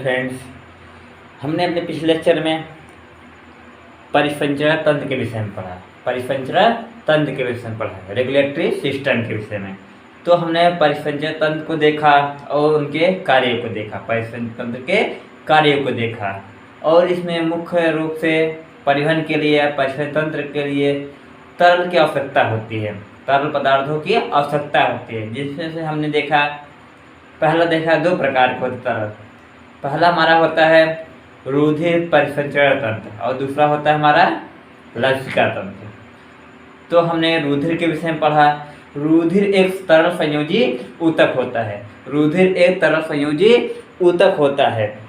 Friends, हमने अपने पिछले लेक्चर में परिसंचरण तंत्र के विषय में पढ़ा। परिसंचरण तंत्र के विषय में पढ़ा, रेगुलेटरी सिस्टम के विषय में। तो हमने परिसंचरण तंत्र को देखा और उनके कार्यों को देखा, परिसंचरण तंत्र के कार्यों को देखा। और इसमें मुख्य रूप से परिवहन के लिए, परिसंचरण तंत्र के लिए तरल की आवश्यकता होती है, तरल पदार्थों की आवश्यकता होती है। जिसमें से हमने देखा, पहला देखा दो प्रकार के होते तरल। पहला हमारा होता है रुधिर परिसंचरण तंत्र और दूसरा होता है हमारा लसिका तंत्र। तो हमने रुधिर के विषय में पढ़ा। रुधिर एक तरल संयोजी ऊतक होता है। रुधिर एक तरल संयोजी ऊतक होता है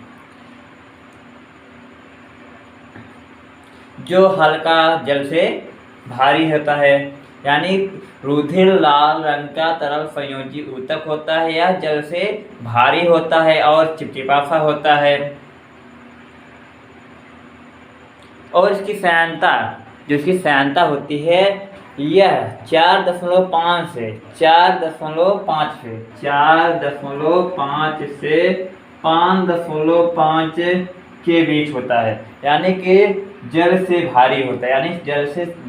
जो हल्का जल से भारी होता है। यानी रुधिर लाल रंग का तरल संयोजी ऊतक होता है या जल से भारी होता है और चिपचिपा सा होता है। और इसकी सांद्रता, जो इसकी सांद्रता होती है, यह 4.5 से 5.5 के बीच होता है। यानी कि जल से भारी होता है, यानी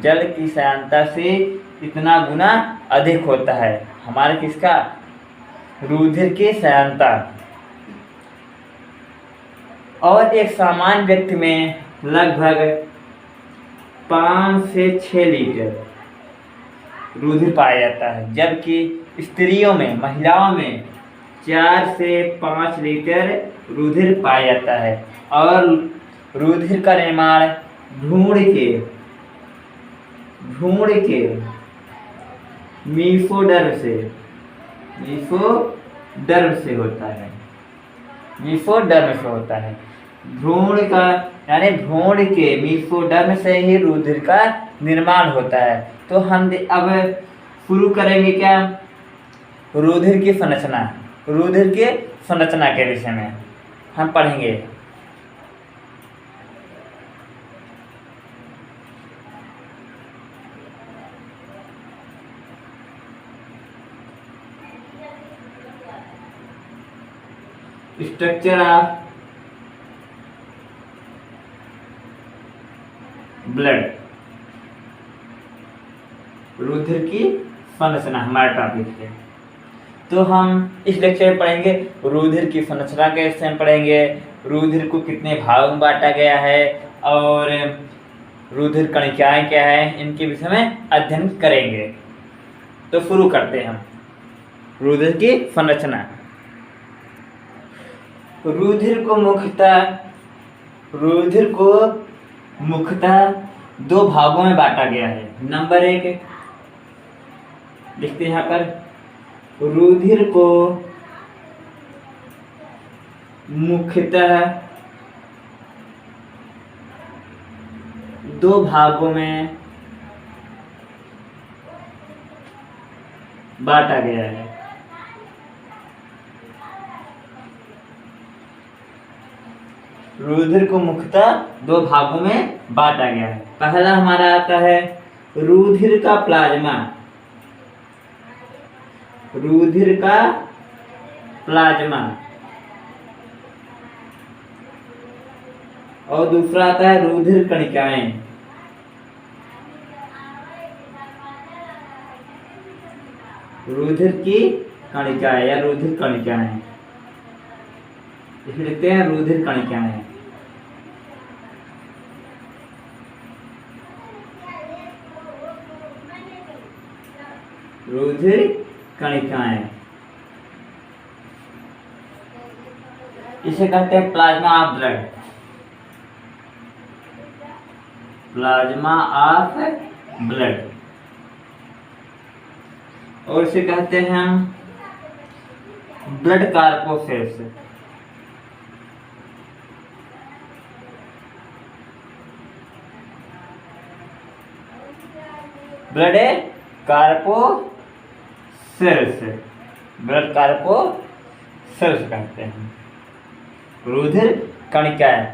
जल की सांद्रता से इतना गुना अधिक होता है हमारे किसका, रुधिर की सांद्रता। और एक सामान्य व्यक्ति में लगभग 5 से 6 लीटर रुधिर पाया जाता है, जबकि स्त्रियों में, महिलाओं में 4 से 5 लीटर रुधिर पाया जाता है। और रुधिर का निर्माण भ्रूण के मीसोडर्म से होता है। भ्रूण का, यानी भ्रूण के मीसोडर्म से ही रुधिर का निर्माण होता है। तो हम अब शुरू करेंगे क्या, रुधिर की संरचना के विषय में हम पढ़ेंगे। स्ट्रक्चर ऑफ ब्लड, रुधिर की संरचना हमारा टॉपिक है। तो हम इस लेक्चर में पढ़ेंगे रुधिर की संरचना के विषय में पढ़ेंगे, रुधिर को कितने भागों में बांटा गया है और रुधिर कणिकाएं क्या है, इनके विषय में अध्ययन करेंगे। तो शुरू करते हैं हम रुधिर की संरचना। रुधिर को मुख्यतः 2 भागों में बांटा गया है। नंबर 1 लिखते हैं यहाँ पर, रुधिर को मुख्यतः 2 भागों में बांटा गया है। रुधिर को मुख्यतः 2 भागों में बांटा गया है। पहला हमारा आता है रुधिर का प्लाज्मा, और दूसरा आता है रुधिर कणिकाएं। रुधिर की कणिकाएं या रुधिर कणिकाएं, इसमें लिखते हैं रुधिर कणिकाएं। रुधिर कणिकाएं, इसे कहते हैं plasma of blood. Plasma of blood, और इसे कहते हैं हम ब्लड कार्पोसेल्स। ब्लड कार्पोसेल्स कहते हैं रुधिर कणिकाएं।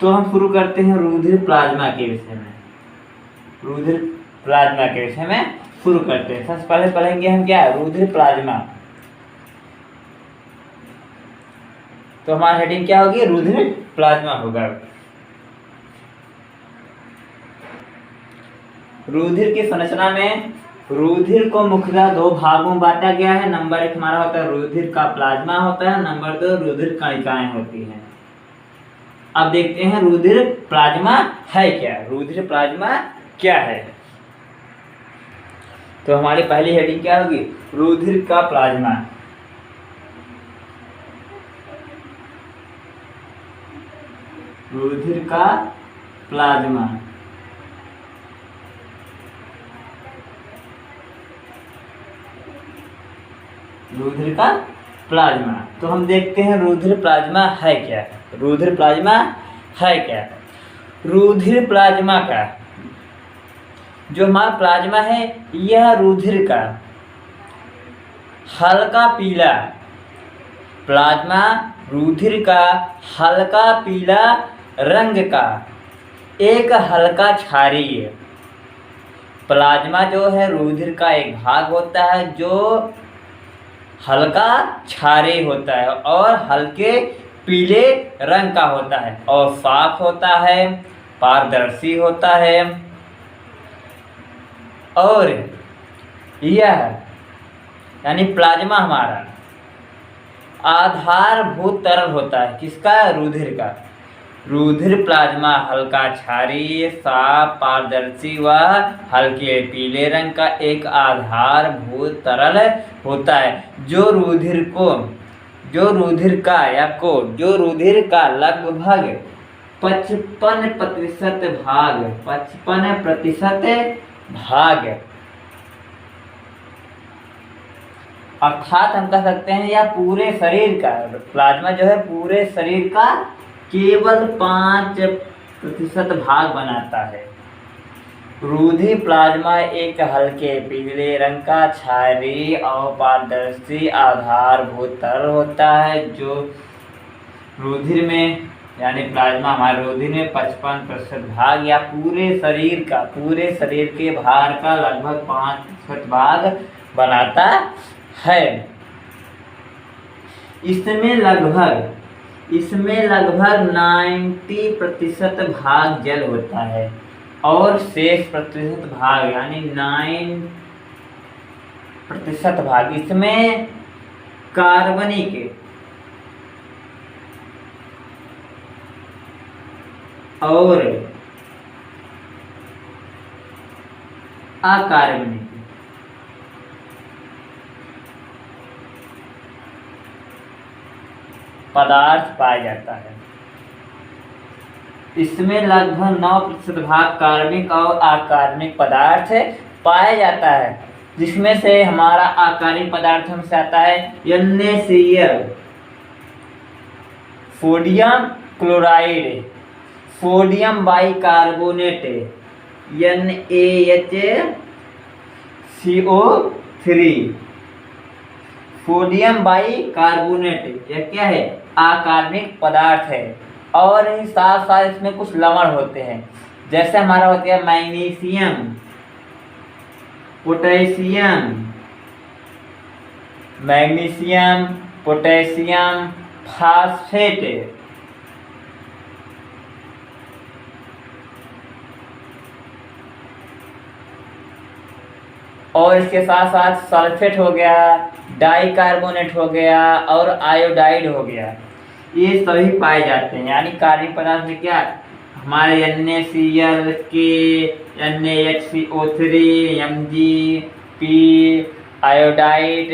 तो हम शुरू करते हैं रुधिर प्लाज्मा के विषय में। शुरू करते हैं। सबसे पहले पढ़ेंगे हम क्या, रुधिर प्लाज्मा। तो हमारा हेडिंग क्या होगी, रुधिर प्लाज्मा होगा। रुधिर की संरचना में रुधिर को मुख्यतः दो भागों में बांटा गया है। नंबर 1 हमारा होता है रुधिर का प्लाज्मा होता है, नंबर 2 रुधिर कणिकाएं होती हैं। अब देखते हैं रुधिर प्लाज्मा है क्या, रुधिर प्लाज्मा क्या है। तो हमारी पहली हेडिंग क्या होगी, रुधिर का प्लाज्मा। रुधिर का प्लाज्मा। रुधिर का प्लाज्मा, तो हम देखते हैं रुधिर प्लाज्मा है क्या। रुधिर प्लाज्मा है क्या, रुधिर प्लाज्मा का जो हमारा प्लाज्मा है यह रुधिर का हल्का पीला, प्लाज्मा रुधिर का हल्का पीला रंग का एक हल्का क्षारीय। प्लाज्मा जो है रुधिर का एक भाग होता है जो हल्का क्षारीय होता है और हल्के पीले रंग का होता है और साफ होता है, पारदर्शी होता है। और यह यानी प्लाज्मा हमारा आधारभूत तरल होता है, किसका, रुधिर का। रुधिर प्लाज्मा हल्का क्षारीय, साफ, पारदर्शी व हल्के पीले रंग का एक आधारभूत तरल होता है जो रुधिर का लगभग 55% भाग अर्थात हम कह सकते हैं या पूरे शरीर का प्लाज्मा जो है पूरे शरीर का केवल 5% भाग बनाता है। रुधिर प्लाज्मा एक हल्के पीले रंग का क्षारीय और पारदर्शी आधारभूत तरल होता है जो रुधिर में यानी प्लाज्मा हमारे रुधिर में 55% भाग या पूरे शरीर के भार का लगभग 5% भाग बनाता है। इसमें लगभग 90% भाग जल होता है और शेष प्रतिशत भाग यानी 9% भाग इसमें कार्बनिक और अकार्बनिक पदार्थ पाया जाता है। इसमें लगभग 9% भाग कार्बनिक और अकार्बनिक पदार्थ पाया जाता है, जिसमें से हमारा अकार्बनिक पदार्थ हमसे आता है NaCl, sodium chloride, sodium bicarbonate NaHCO3, sodium bicarbonate यह क्या है, अकार्बनिक पदार्थ है। और साथ साथ इसमें कुछ लवण होते हैं, जैसे हमारा होता है मैग्नीशियम, पोटेशियम, फास्फेट, और इसके साथ साथ सल्फेट हो गया, डाइकार्बोनेट हो गया और आयोडाइड हो गया, ये सभी पाए जाते हैं। यानी कार्बनिक पदार्थ में क्या हमारे NaCl, K, NaHCO3, Mg, iodide,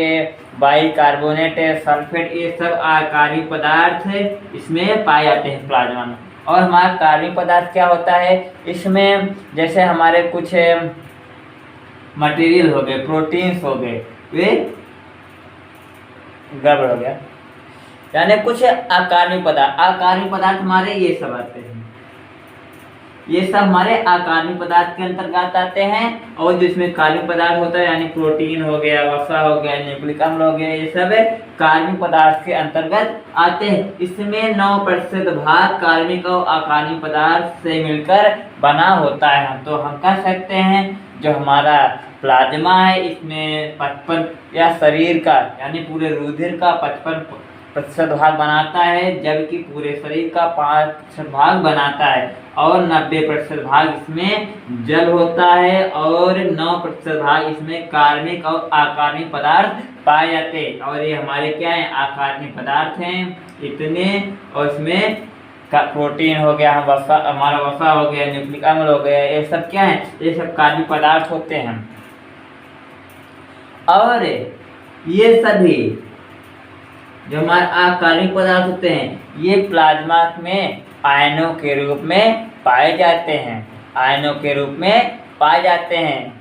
bicarbonate, sulphate, ये सब अकार्बनिक पदार्थ इसमें पाए जाते हैं प्लाज्मा में। और हमारा कार्बनिक पदार्थ क्या होता है, इसमें जैसे हमारे कुछ मटेरियल हो गए, प्रोटीन्स हो गए, वे गड़बड़ हो गया, यानी कुछ अकार्बनिक पदार्थ हमारे ये सब आते हैं, ये सब हमारे अकार्बनिक पदार्थ के अंतर्गत आते हैं। और जो इसमें कार्बनिक पदार्थ होता है यानी प्रोटीन हो गया, वसा हो गया, न्यूक्लिक अम्ल हो गया, ये सब कार्बनिक पदार्थ के अंतर्गत आते हैं। इसमें 9% भाग कार्बनिक और अकार्बनिक पदार्थ से मिलकर बना होता है। तो हम कह सकते हैं जो हमारा प्लाज्मा है इसमें 55 या शरीर का यानी पूरे रुधिर का प्रतिशत भाग बनाता है, जबकि पूरे शरीर का 5% भाग बनाता है और 90% भाग इसमें जल होता है और 9% भाग इसमें कार्बनिक और अकार्बनिक पदार्थ पाए जाते हैं। और ये हमारे क्या है, अकार्बनिक पदार्थ हैं इतने। और इसमें प्रोटीन हो गया, हमारा वसा हो गया, न्यूक्लिक अम्ल हो गया, ये सब क्या है, ये सब कार्बनिक पदार्थ होते हैं। और ये सभी जो हमारे अकार्बनिक पदार्थ होते हैं ये प्लाज्मा में आयनों के रूप में पाए जाते हैं, आयनों के रूप में पाए जाते हैं।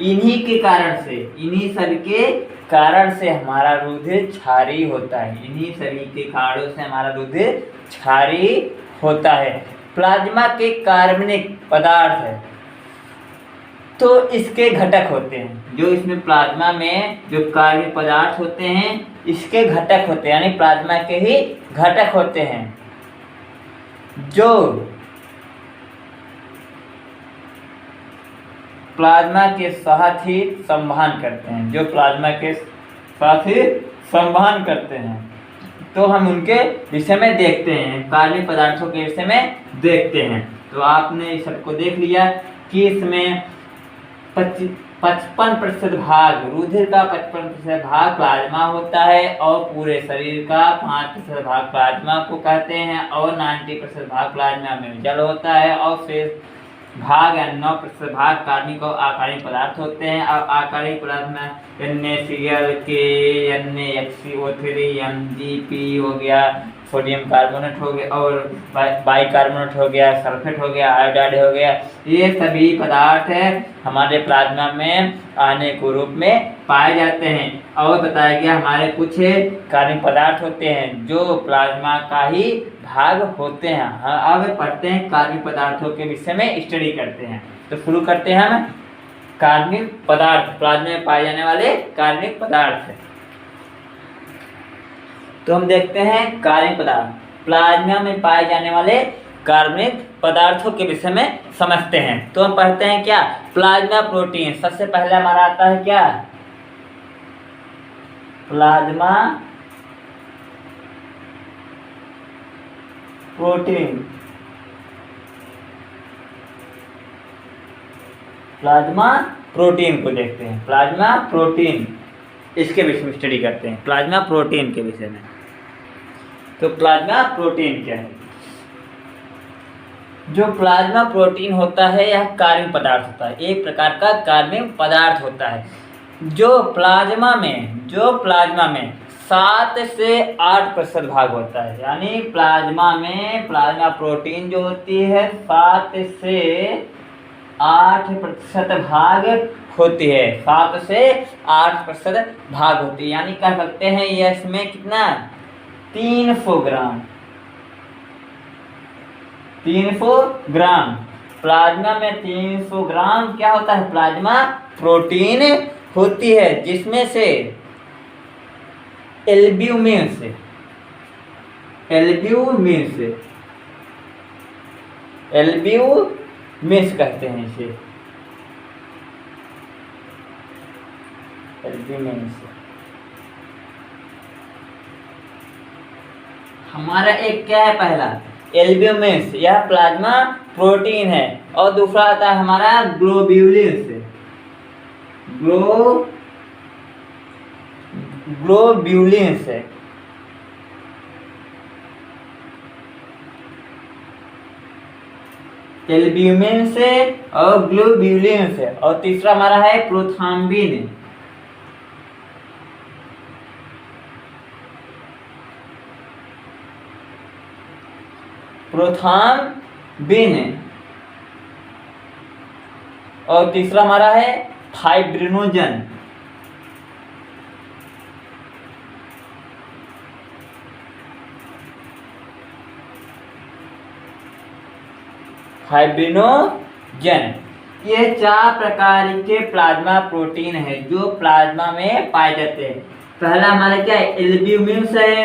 इन्हीं के कारण से, इन्हीं सभी के कारण से हमारा रुधिर क्षारीय होता है, इन्हीं सभी के कारणों से हमारा रुधिर क्षारीय होता है। प्लाज्मा के कार्बनिक पदार्थ है तो इसके घटक होते हैं, जो इसमें प्लाज्मा में जो कार्बनिक पदार्थ होते हैं इसके घटक होते हैं, यानी प्लाज्मा के ही घटक होते हैं जो प्लाज्मा के साथ ही संवहन करते हैं, जो प्लाज्मा के साथ ही संवहन करते हैं। तो हम उनके विषय में देखते हैं, कार्बनिक पदार्थों के विषय में देखते हैं। तो आपने इस सबको देख लिया कि इसमें 55% भाग, रुधिर का 55% भाग प्लाज्मा होता है और पूरे शरीर का 5% भाग प्लाज्मा को कहते हैं और 90% भाग प्लाज्मा में जल होता है और शेष भाग या 9% भाग कार्बनिक और अकार्बनिक पदार्थ होते हैं। और अकार्बनिक पदार्थ में NaCl, Ka, NaHCO3, MgP हो गया, सोडियम कार्बोनेट हो गया और बाइकार्बोनेट हो गया, सल्फेट हो गया, आयोडाइड हो गया, ये सभी पदार्थ है हमारे प्लाज्मा में आने के रूप में पाए जाते हैं। और बताया गया हमारे कुछ कार्बनिक पदार्थ होते हैं जो प्लाज्मा का ही भाग होते हैं। अब पढ़ते हैं कार्बनिक पदार्थों के विषय में स्टडी करते हैं। तो शुरू करते हैं हम कार्बनिक पदार्थ, प्लाज्मा में पाए जाने वाले कार्बनिक पदार्थ। तो हम देखते हैं कार्बनिक पदार्थ, प्लाज्मा में पाए जाने वाले कार्बनिक पदार्थों के विषय में समझते हैं। तो हम पढ़ते हैं क्या, प्लाज्मा प्रोटीन। सबसे पहले हमारा आता है क्या, प्लाज्मा प्रोटीन। प्लाज्मा प्रोटीन को देखते हैं, प्लाज्मा प्रोटीन, इसके विषय में स्टडी करते हैं, प्लाज्मा प्रोटीन के विषय में। तो प्लाज्मा प्रोटीन क्या है, जो प्लाज्मा प्रोटीन होता है यह कार्बनिक पदार्थ होता है, एक प्रकार का कार्बनिक पदार्थ होता है जो प्लाज्मा में 7 से 8% भाग होता है। यानी प्लाज्मा में प्लाज्मा प्रोटीन जो होती है 7 से 8% भाग होती है, 7 से 8% भाग होती है। यानी कह सकते हैं ये इसमें कितना 300 ग्राम, 300 ग्राम प्लाज्मा में 300 ग्राम क्या होता है, प्लाज्मा प्रोटीन होती है, जिसमें से एल्ब्यूमिन कहते हैं इसे, एल्ब्यूमिन। हमारा एक क्या है, पहला एल्ब्यूमिन, यह प्लाज्मा प्रोटीन है, और दूसरा आता है हमारा ग्लोब्यूलिन्स, ग्लोब्यूलिन्स है। एल्ब्यूमिन से और ग्लोब्यूलिन से। और तीसरा हमारा है प्रोथ्राम्बिन, और तीसरा हमारा है फाइब्रिनोजन, ये 4 प्रकार के प्लाज्मा प्रोटीन है जो प्लाज्मा में पाए जाते हैं। पहला हमारा क्या है, एल्ब्यूमिन है,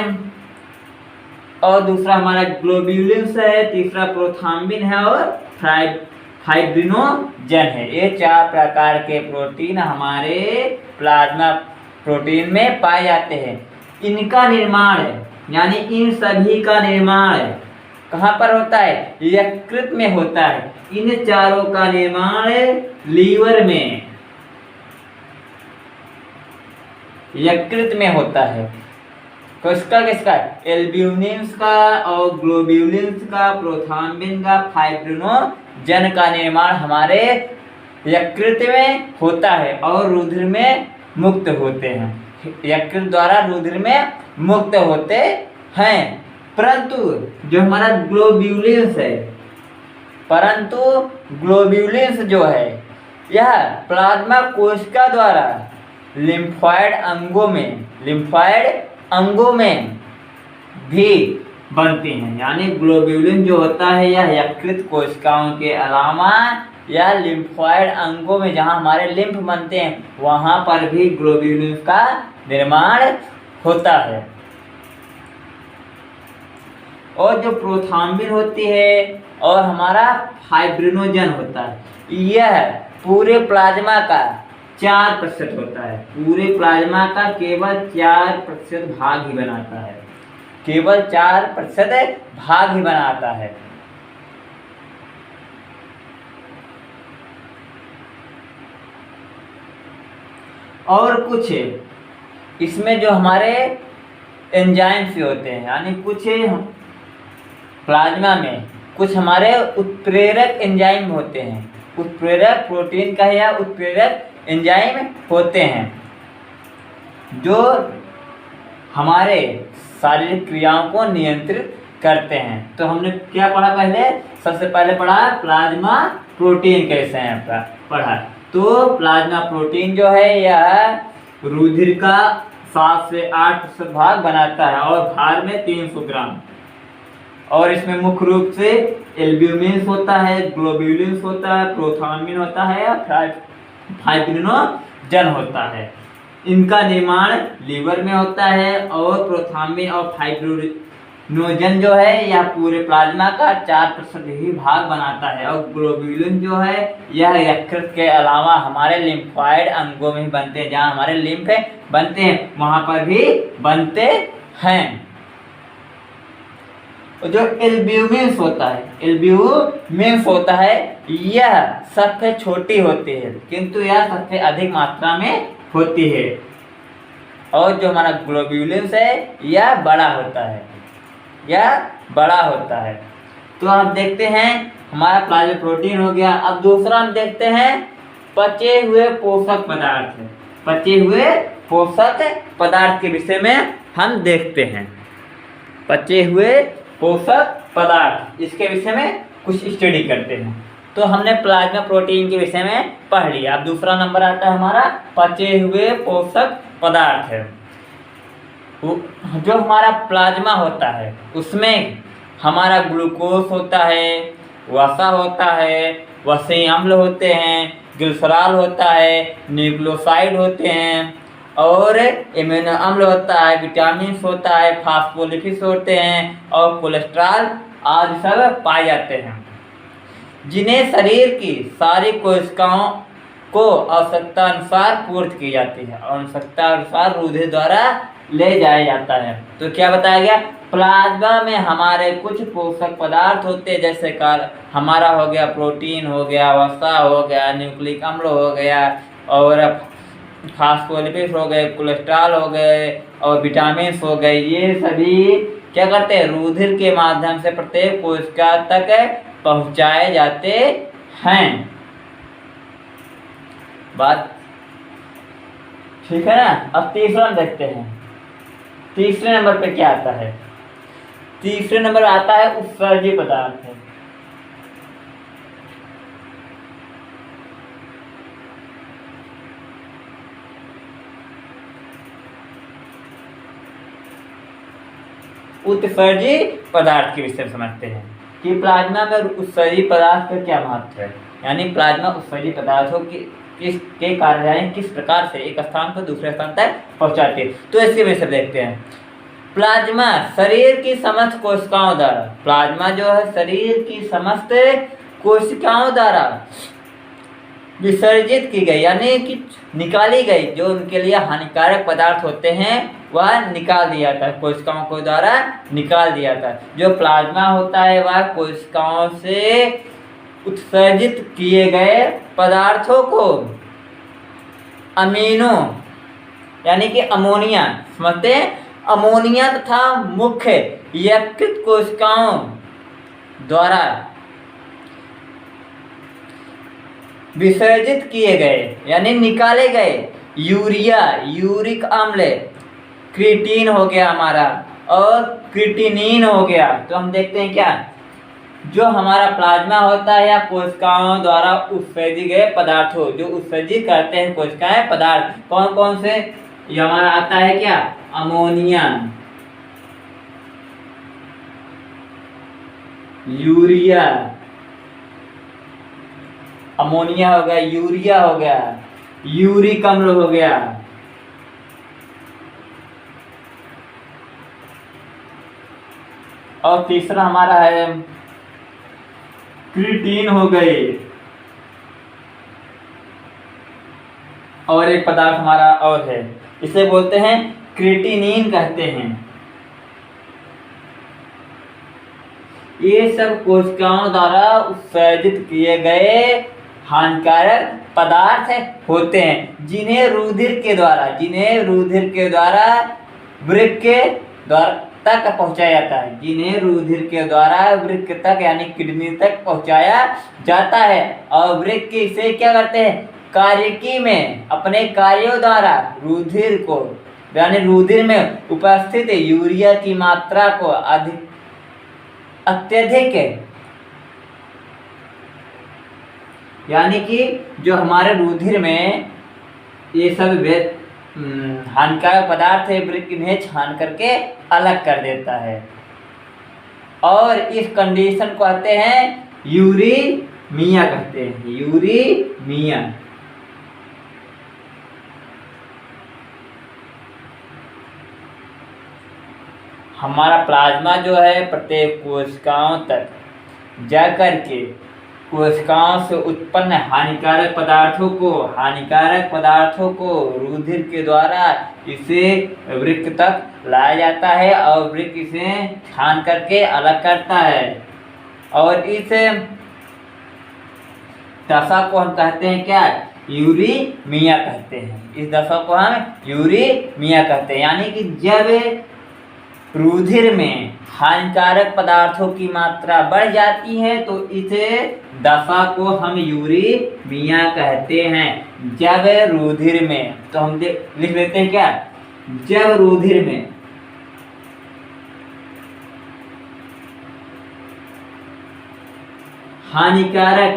और दूसरा हमारा ग्लोब्यूलिन्स है, तीसरा प्रोथ्राम्बिन है और फाइब्रिनोजन है। ये 4 प्रकार के प्रोटीन हमारे प्लाज्मा प्रोटीन में पाए जाते हैं। इनका निर्माण यानी इन सभी का निर्माण कहाँ पर होता है? यकृत में होता है। इन चारों का निर्माण लीवर में, यकृत में होता है। तो इसका किसका? एल्ब्यूमिन्स का और ग्लोब्यूलिन्स का, प्रोथ्राम्बिन का, फाइब्रिनोजन का निर्माण हमारे यकृत में होता है और रुधिर में मुक्त होते हैं। यकृत द्वारा रुधिर में मुक्त होते हैं। परंतु जो हमारा ग्लोब्यूलिन्स है, परंतु ग्लोब्यूलिन्स जो है यह प्लाज्मा कोशिका द्वारा लिम्फॉइड अंगों में भी बनती हैं। यानी ग्लोब्यूलिन जो होता है यह यकृत कोशिकाओं के अलावा या लिम्फॉइड अंगों में, जहां हमारे लिम्फ बनते हैं, वहां पर भी ग्लोब्यूलिन का निर्माण होता है। और जो प्रोथ्राम्बिन होती है और हमारा फाइब्रिनोजन होता है, यह पूरे प्लाज्मा का 4% होता है। पूरे प्लाज्मा का केवल 4% भाग ही बनाता है, केवल 4% भाग ही बनाता है। और कुछ इसमें जो हमारे एंजाइम्स होते हैं, यानी कुछ प्लाज्मा में कुछ हमारे उत्प्रेरक एंजाइम होते हैं। उत्प्रेरक प्रोटीन का या उत्प्रेरक एंजाइम होते हैं जो हमारे शारीरिक क्रियाओं को नियंत्रित करते हैं। तो हमने क्या पढ़ा पहले? सबसे पहले पढ़ा प्लाज्मा प्रोटीन के विषय में पढ़ा। तो प्लाज्मा प्रोटीन जो है यह रुधिर का 7 से 8% भाग बनाता है और भार में 300 ग्राम। और इसमें मुख्य रूप से एल्ब्यूमिन होता है, ग्लोब्यूलिन्स होता है, प्रोथ्राम्बिन होता है और फाइब्रिनोजन होता है। इनका निर्माण लीवर में होता है और प्रोथ्राम्बिन और फाइब्रिनोजन जो है यह पूरे प्लाज्मा का 4% ही भाग बनाता है। और ग्लोब्यूलिन जो है यह यकृत के अलावा हमारे लिम्फॉइड अंगों में ही बनते हैं, जहाँ हमारे लिम्फ बनते हैं वहाँ पर भी बनते हैं। जो एल्ब्यूमिन्स होता है यह सबसे छोटी होती है, किंतु यह सबसे अधिक मात्रा में होती है। और जो हमारा ग्लोब्यूलिन्स है यह बड़ा होता है। तो हम देखते हैं हमारा प्लाज्मा प्रोटीन हो गया। अब दूसरा हम देखते हैं पचे हुए पोषक पदार्थ के विषय में हम देखते हैं। पचे हुए पोषक पदार्थ, इसके विषय में कुछ स्टडी करते हैं। तो हमने प्लाज्मा प्रोटीन के विषय में पढ़ लिया। अब दूसरा नंबर आता है हमारा पचे हुए पोषक पदार्थ है। जो हमारा प्लाज्मा होता है उसमें हमारा ग्लूकोज होता है, वसा होता है, वसीय अम्ल होते हैं, ग्लिसरॉल होता है, न्यूक्लियोसाइड होते हैं और एमिनो अम्ल होता है, विटामिन होता है, फास्फोलिपिड्स होते हैं और कोलेस्ट्रॉल आदि सब पाए जाते हैं, जिन्हें शरीर की सारी कोशिकाओं को आवश्यकता अनुसार पूर्ति की जाती है और आवश्यकता अनुसार रुधिर द्वारा ले जाया जाता है। तो क्या बताया गया? प्लाज्मा में हमारे कुछ पोषक पदार्थ होते हैं, जैसे हमारा हो गया प्रोटीन हो गया, वसा हो गया, न्यूक्लिक अम्ल हो गया और फास्फोलिपिड्स हो गए, कोलेस्ट्रॉल हो गए और विटामिन हो गए। ये सभी क्या करते हैं? रुधिर के माध्यम से प्रत्येक कोशिका तक पहुंचाए जाते हैं। बात ठीक है ना? अब तीसरा देखते हैं। तीसरे नंबर पे क्या आता है? तीसरे नंबर आता है उत्सर्जी पदार्थ है। उत्सर्जी पदार्थ के विषय में समझते हैं कि प्लाज्मा में उत्सर्जी पदार्थ का क्या महत्व है। यानी प्लाज्मा उत्सर्जी पदार्थों के कारण यानी किस प्रकार से एक स्थान पर दूसरे स्थान तक पहुंचाते हैं। तो इसके विषय देखते हैं। प्लाज्मा शरीर की समस्त कोशिकाओं द्वारा, प्लाज्मा जो है शरीर की समस्त कोशिकाओं द्वारा विसर्जित की गई यानी कि निकाली गई जो उनके लिए हानिकारक पदार्थ होते हैं वह निकाल दिया जाता है, कोशिकाओं के द्वारा निकाल दिया जाता है। जो प्लाज्मा होता है वह कोशिकाओं से उत्सर्जित किए गए पदार्थों को अमीनो यानी कि अमोनिया, समझते हैं, अमोनिया तथा मुख्य यकृत कोशिकाओं द्वारा विसर्जित किए गए यानी निकाले गए यूरिया, यूरिक अम्ल, क्रिएटिन हो गया हमारा और क्रिएटिनिन हो गया। तो हम देखते हैं क्या, जो हमारा प्लाज्मा होता है या कोशिकाओं द्वारा उत्सर्जित गए पदार्थों, जो उत्सर्जित करते हैं कोशिकाएं पदार्थ, कौन कौन से, ये हमारा आता है क्या, अमोनिया, यूरिया, अमोनिया हो गया, यूरिया हो गया, यूरिक अम्ल हो गया, और तीसरा हमारा है क्रिएटिन हो गई, और एक पदार्थ हमारा और है, इसे बोलते हैं क्रिएटिनिन कहते हैं। ये सब कोशिकाओं द्वारा उत्सर्जित किए गए हानिकारक पदार्थ होते हैं, जिन्हें रुधिर के द्वारा वृक्क के द्वारा तक पहुंचाया जाता है, जिन्हें रुधिर के द्वारा वृक्क तक यानी किडनी तक पहुंचाया जाता है। और वृक्क इसे क्या करते हैं, कार्यकी में अपने कार्यों द्वारा रुधिर को यानी रुधिर में उपस्थित यूरिया की मात्रा को अत्यधिक यानी कि जो हमारे रुधिर में ये सब हानिकारक पदार्थ है वृक्क इन्हें छान करके अलग कर देता है, और इस कंडीशन को कहते हैं यूरीमिया कहते हैं, यूरीमिया। हमारा प्लाज्मा जो है प्रत्येक कोशिकाओं तक जाकर के कोशिकाओं से उत्पन्न हानिकारक पदार्थों को रुधिर के द्वारा इसे वृक्क तक लाया जाता है, और वृक्क इसे छान करके अलग करता है, और इस दशा को हम कहते हैं क्या, यूरीमिया कहते हैं। इस दशा को हम यूरीमिया कहते हैं, यानी कि जब रुधिर में हानिकारक पदार्थों की मात्रा बढ़ जाती है तो इस दशा को हम यूरीमिया कहते हैं। जब रुधिर में, तो हम लिख लेते हैं क्या, जब रुधिर में हानिकारक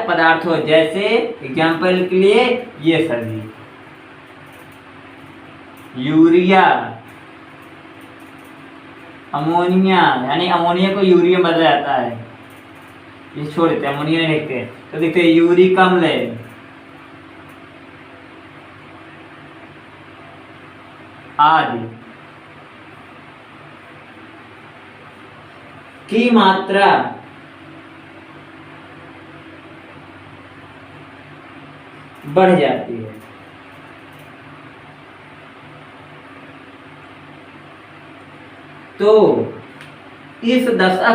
पदार्थों जैसे एग्जाम्पल के लिए ये सभी यूरिया, अमोनिया, यानी अमोनिया को यूरिया में बदला जाता है, ये छोड़ देते हैं, अमोनिया नहीं लिखते, तो देखते हैं यूरिक अम्ल आदि की मात्रा बढ़ जाती है। तो इस दशा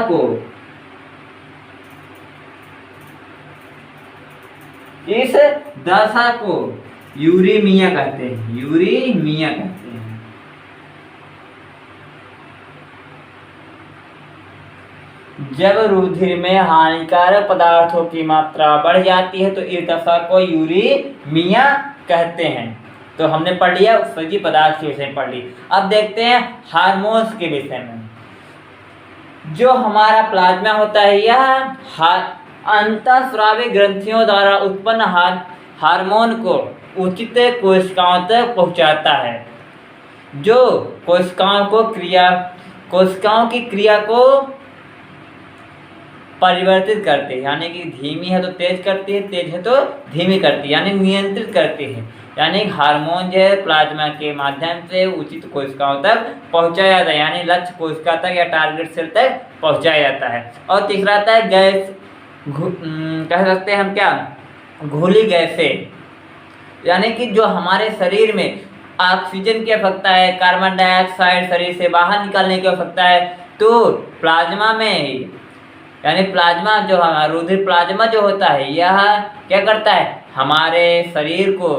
को यूरीमिया कहते हैं, यूरीमिया कहते हैं। जब रुधिर में हानिकारक पदार्थों की मात्रा बढ़ जाती है तो इस दशा को यूरीमिया कहते हैं। तो हमने पढ़ लिया उत्सर्जित पदार्थ के विषय में पढ़ ली। अब देखते हैं हार्मोन्स के विषय में। जो हमारा प्लाज्मा होता है यह अंतःस्रावी ग्रंथियों द्वारा उत्पन्न हार्मोन को उचित कोशिकाओं तक पहुंचाता है, जो कोशिकाओं की क्रिया को परिवर्तित करते हैं, यानी कि धीमी है तो तेज करती है, तेज है तो धीमी करती है, यानी नियंत्रित करती है। यानी हार्मोन जो है प्लाज्मा के माध्यम से उचित कोशिकाओं तक पहुंचाया जाता है, यानी लक्ष्य कोशिका तक या टारगेट सेल तक पहुंचाया जाता है। और तीसरा आता है कह सकते हैं हम क्या, घुली गैसें, यानी कि जो हमारे शरीर में ऑक्सीजन की आवश्यकता है, कार्बन डाइऑक्साइड शरीर से बाहर निकालने की आवश्यकता है, तो प्लाज्मा में, यानी प्लाज्मा जो हमारा रुधिर प्लाज्मा जो होता है, यह क्या करता है, हमारे शरीर को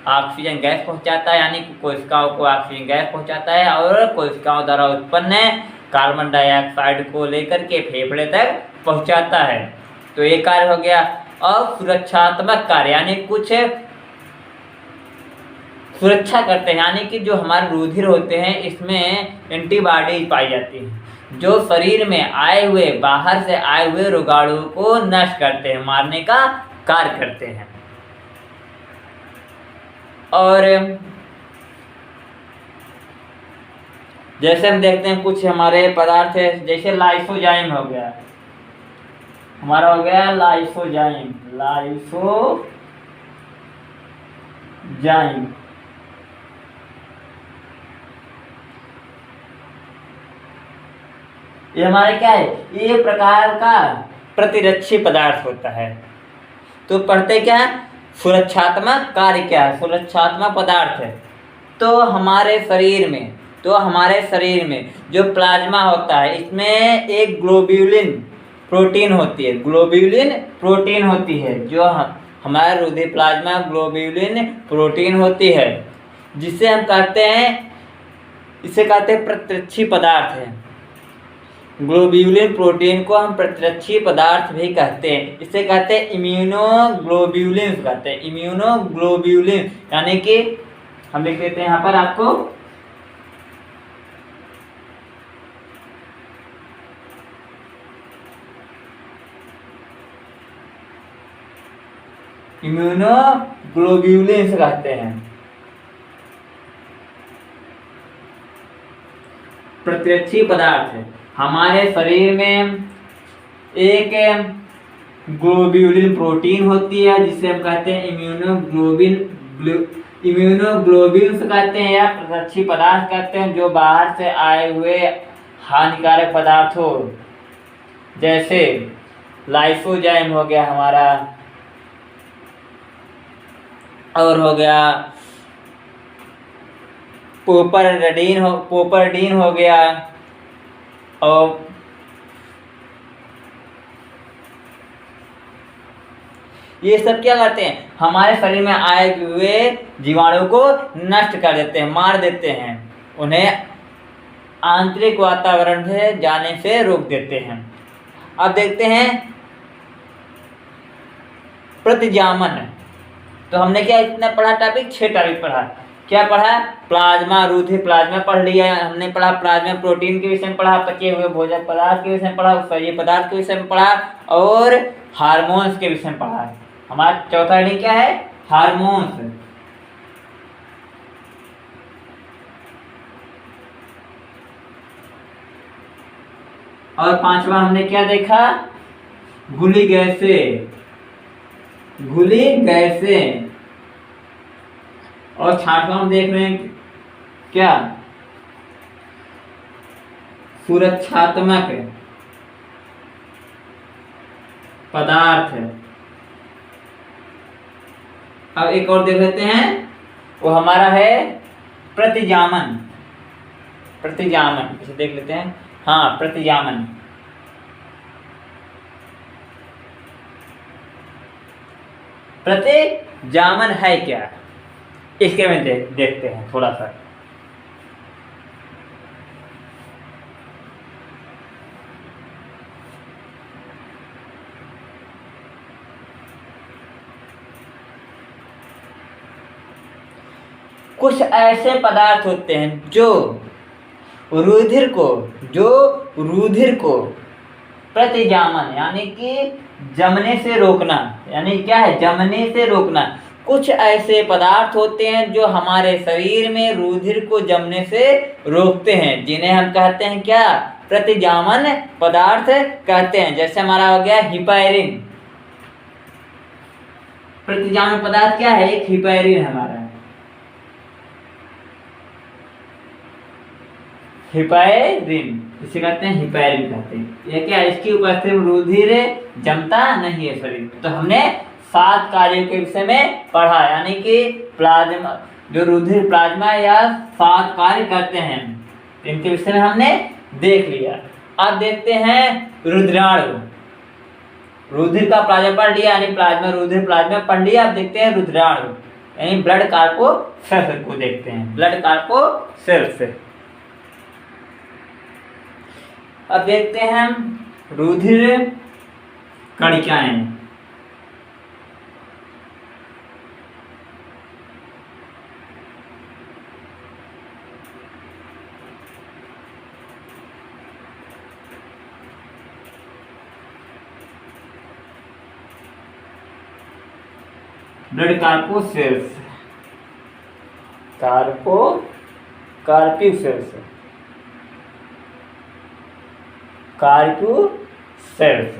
ऑक्सीजन गैस पहुंचाता है, यानी कि कोशिकाओं को ऑक्सीजन गैस पहुंचाता है, और कोशिकाओं द्वारा उत्पन्न कार्बन डाइऑक्साइड को लेकर के फेफड़े तक पहुंचाता है। तो ये कार्य हो गया। और सुरक्षात्मक कार्य, यानी कुछ सुरक्षा करते हैं, यानी कि जो हमारे रुधिर होते हैं इसमें एंटीबॉडी पाई जाती है, जो शरीर में आए हुए, बाहर से आए हुए रोगाणुओं को नष्ट करते हैं, मारने का कार्य करते हैं। और जैसे हम देखते हैं कुछ हमारे पदार्थ है, जैसे लाइसोजाइम हो गया, हमारा हो गया लाइसोजाइम, लाइसोजाइम ये हमारे क्या है, ये प्रकार का प्रतिरक्षी पदार्थ होता है। तो पढ़ते क्या है, सुरक्षात्मक कार्य क्या है, सुरक्षात्मक पदार्थ है। तो हमारे शरीर में जो प्लाज्मा होता है, इसमें एक ग्लोब्यूलिन प्रोटीन होती है, ग्लोब्यूलिन प्रोटीन होती है, जो हमारे रुधिर प्लाज्मा ग्लोब्यूलिन प्रोटीन होती है, जिसे हम कहते हैं, इसे कहते हैं प्रतिरक्षी पदार्थ है। ग्लोब्यूलिन प्रोटीन को हम प्रतिरक्षी पदार्थ भी कहते हैं। इसे कहते हैं इम्यूनोग्लोब्यूलिन कहते हैं, इम्यूनोग्लोब्यूलिन, यानी कि हम लिख देते हैं यहाँ पर आपको, इम्यूनोग्लोब्यूलिन कहते हैं, प्रतिरक्षी पदार्थ है। हमारे शरीर में एक ग्लोब्यूलिन प्रोटीन होती है, जिसे हम कहते हैं इम्यूनोग्लोब्यूलिन कहते हैं, या प्रतिरक्षी पदार्थ कहते हैं, जो बाहर से आए हुए हानिकारक पदार्थों, जैसे लाइसोजाइम हो गया हमारा, और हो गया पोपरडीन हो गया, और ये सब क्या करते हैं, हमारे शरीर में आए हुए जीवाणु को नष्ट कर देते हैं, मार देते हैं, उन्हें आंतरिक वातावरण से जाने से रोक देते हैं। अब देखते हैं प्रतिजामन। तो हमने क्या इतना पढ़ा टॉपिक, 6 टॉपिक पढ़ा। क्या पढ़ा, प्लाज्मा, रुधिर प्लाज्मा पढ़ लिया हमने, पढ़ा प्लाज्मा प्रोटीन के विषय में पढ़ा, पचे हुए भोजन पदार्थ के विषय में पढ़ा, उत्सर्जनीय पदार्थ के विषय में पढ़ा, और हार्मोन्स के विषय में पढ़ा। हमारा चौथा हेडिंग क्या है, हार्मोन्स। और 5वां हमने क्या देखा, घुली गैसें, और 6वां हम देख रहे हैं क्या, सुरक्षात्मक पदार्थ। अब एक और देख लेते हैं, वो हमारा है प्रतिजामन, इसे देख लेते हैं। हाँ, प्रतिजामन, प्रतिजामन है क्या, इसके में देखते हैं थोड़ा सा। कुछ ऐसे पदार्थ होते हैं जो रुधिर को प्रतिजामन, यानी कि जमने से रोकना, यानी क्या है, जमने से रोकना। कुछ ऐसे पदार्थ होते हैं जो हमारे शरीर में रुधिर को जमने से रोकते हैं, जिन्हें हम कहते हैं क्या, प्रतिजामन पदार्थ कहते हैं। जैसे हमारा हो गया हिपैरिन, प्रतिजामन पदार्थ क्या है, एक हिपैरिन हमारा है, हिपैरिन, इसे कहते हैं हिपैरिन कहते हैं। यह क्या, इसकी उपस्थिति में रुधिर जमता नहीं है शरीर में। तो हमने 7 कार्यों के विषय में पढ़ा, यानी कि प्लाज्मा, जो रुधिर प्लाज्मा या 7 कार्य करते हैं, इनके विषय में हमने देख लिया। अब देखते हैं रुद्राणु। रुधिर का प्लाज्मा पढ़ लिया, यानी प्लाज्मा, रुधिर प्लाज्मा पढ़ लिया। अब देखते हैं रुद्राणु, यानी ब्लड कार्पोसेल्स को देखते हैं, ब्लड कार्पोसेल्स। अब देखते हैं हम रुधिर कणिकाएं। ब्लड कार्पोसेल्स, कार्प्यूसेल्स, कार्प्यूसेल्स।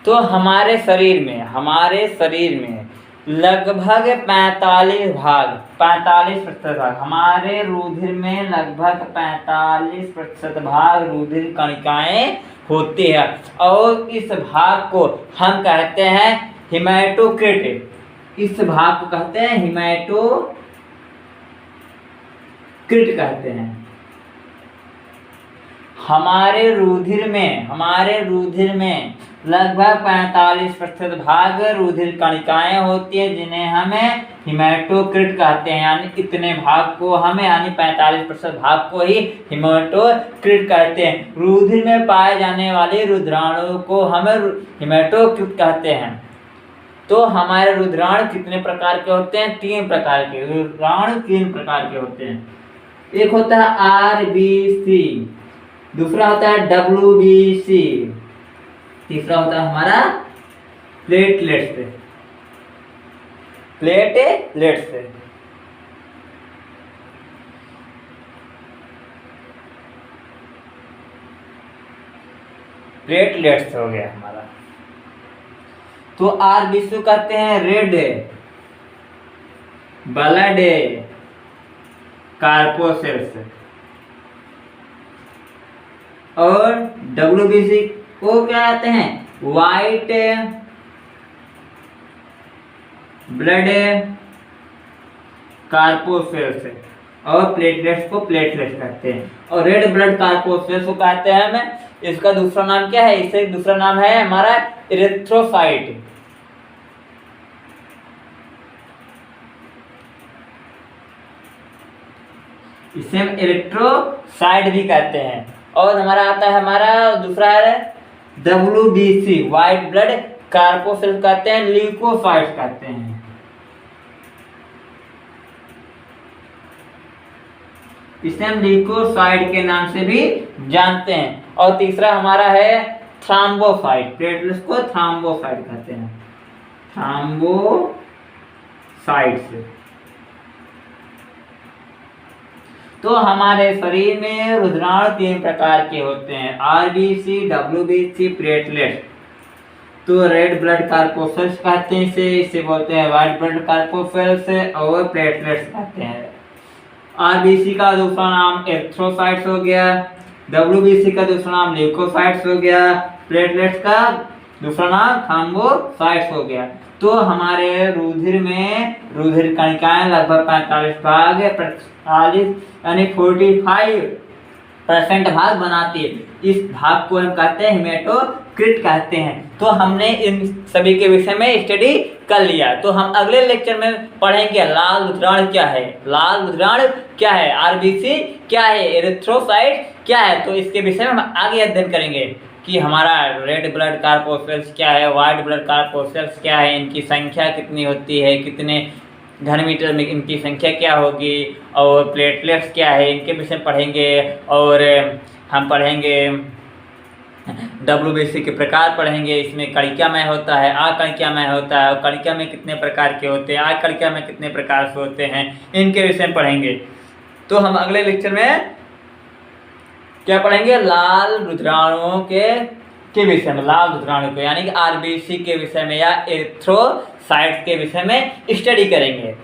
तो हमारे शरीर में लगभग 45 भाग, 45% भाग, हमारे रुधिर में लगभग 45% भाग रुधिर कणिकाएं होती है। और इस भाग को हम कहते हैं हेमाटोक्रिट। इस भाग को कहते हैं हेमाटोक्रिट कहते हैं। हमारे रुधिर में लगभग 45% भाग रुधिर कणिकाएं होती है, जिन्हें हमें हेमाटोक्रिट कहते हैं। यानी इतने भाग को हमें, यानी 45% भाग को ही हेमाटोक्रिट कहते हैं। रुधिर में पाए जाने वाले रुद्राणु को हमें हेमाटोक्रिट कहते हैं। तो हमारे रुद्राणु कितने प्रकार के होते हैं? 3 प्रकार के रुद्राणु 3 प्रकार के होते हैं। एक होता है आरबीसी, दूसरा होता है डब्ल्यूबीसी, तीसरा होता है हमारा प्लेटलेट्स। प्लेटलेट्स हो गया हमारा। तो आरबीसी कहते हैं रेड ब्लड कार्पोसेल्स, और डब्ल्यूबीसी को क्या कहते हैं? वाइट ब्लड कार्पोसेल्स, और प्लेटलेट्स को प्लेटलेट्स कहते हैं। और रेड ब्लड कार्पोसेल्स को कहते हैं हमें, इसका दूसरा नाम क्या है? इससे दूसरा नाम है हमारा इरिथ्रोसाइट। इसे हम इलेक्ट्रोसाइट भी कहते हैं। और हमारा आता है, हमारा दूसरा है WBC, व्हाइट ब्लड कार्पोसेल्स कहते हैं, ल्यूकोसाइट्स कहते हैं। इसे हम ल्यूकोसाइट के नाम से भी जानते हैं। और तीसरा हमारा है थ्रोम्बोसाइट, प्लेटलेट्स को थ्रोम्बोसाइट कहते हैं, थ्रोम्बोसाइट्स। तो हमारे शरीर में रुद्राणु 3 प्रकार के होते हैं, आरबीसी, डब्ल्यूबीसी, प्लेटलेट्स। तो रेड ब्लड कार्पोसेल्स कहते हैं इसे बोलते हैं व्हाइट ब्लड कार्पोसेल्स, और प्लेटलेट्स कहते हैं। आरबीसी का दूसरा नाम एरिथ्रोसाइट्स हो गया, डब्ल्यूबीसी का दूसरा नाम ल्यूकोसाइट्स हो गया, प्लेटलेट्स का दूसरा नाम थ्रोम्बोसाइट्स हो गया। तो हमारे रुधिर में रुधिर कणिकाएं लगभग 45 भाग, 45 यानी 45% भाग बनाती है। इस भाग को हम कहते हैं हेमाटोक्रिट कहते हैं। तो हमने इन सभी के विषय में स्टडी कर लिया। तो हम अगले लेक्चर में पढ़ेंगे लाल रुद्राणु क्या है, लाल रुद्राणु क्या है, आरबीसी क्या है, एरिथ्रोसाइट क्या है। तो इसके विषय में हम आगे अध्ययन करेंगे कि हमारा रेड ब्लड कार्पोसेल्स क्या है, व्हाइट ब्लड कार्पोसेल्स क्या है, इनकी संख्या कितनी होती है, कितने घनमीटर में इनकी संख्या क्या होगी, और प्लेटलेट्स क्या है, इनके विषय में पढ़ेंगे। और हम पढ़ेंगे WBC के प्रकार पढ़ेंगे, इसमें कणिकामय होता है, अकणिकामय होता है, और कणिका में कितने प्रकार के होते हैं, अकणिका में कितने प्रकार से होते हैं, इनके विषय में पढ़ेंगे। तो हम अगले लेक्चर में क्या पढ़ेंगे? लाल रुद्राणुओं के के विषय में, लाल ऊतक को यानी कि आरबीसी के विषय में या एरिथ्रोसाइट्स के विषय में स्टडी करेंगे।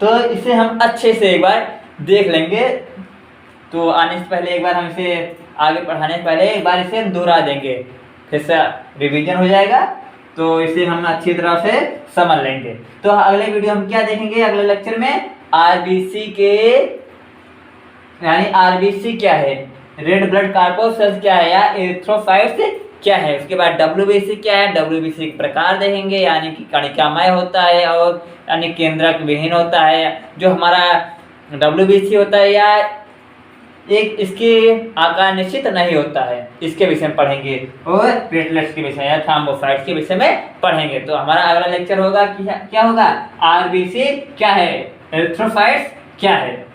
तो इसे हम अच्छे से एक बार देख लेंगे। तो आने से पहले एक बार हम इसे आगे पढ़ाने से पहले एक बार इसे हम दोहरा देंगे, फिर से रिवीजन हो जाएगा, तो इसे हम अच्छी तरह से समझ लेंगे। तो अगले वीडियो हम क्या देखेंगे, अगले लेक्चर में आरबीसी के यानी आरबीसी क्या है, रेड ब्लड कॉर्पस्कल्स क्या है या एरिथ्रोसाइट्स क्या है। उसके बाद डब्ल्यूबीसी क्या है, डब्ल्यूबीसी के प्रकार देखेंगे, यानी कि कणिकामय होता है और यानी केंद्रक विहीन होता है। जो हमारा डब्ल्यूबीसी होता है या एक इसके आकार निश्चित नहीं होता है, इसके विषय में पढ़ेंगे। और प्लेटलेट्स के विषय या थ्रोम्बोसाइट्स के विषय में पढ़ेंगे। तो हमारा अगला लेक्चर होगा कि क्या होगा, आरबीसी क्या है, एरिथ्रोसाइट्स क्या है।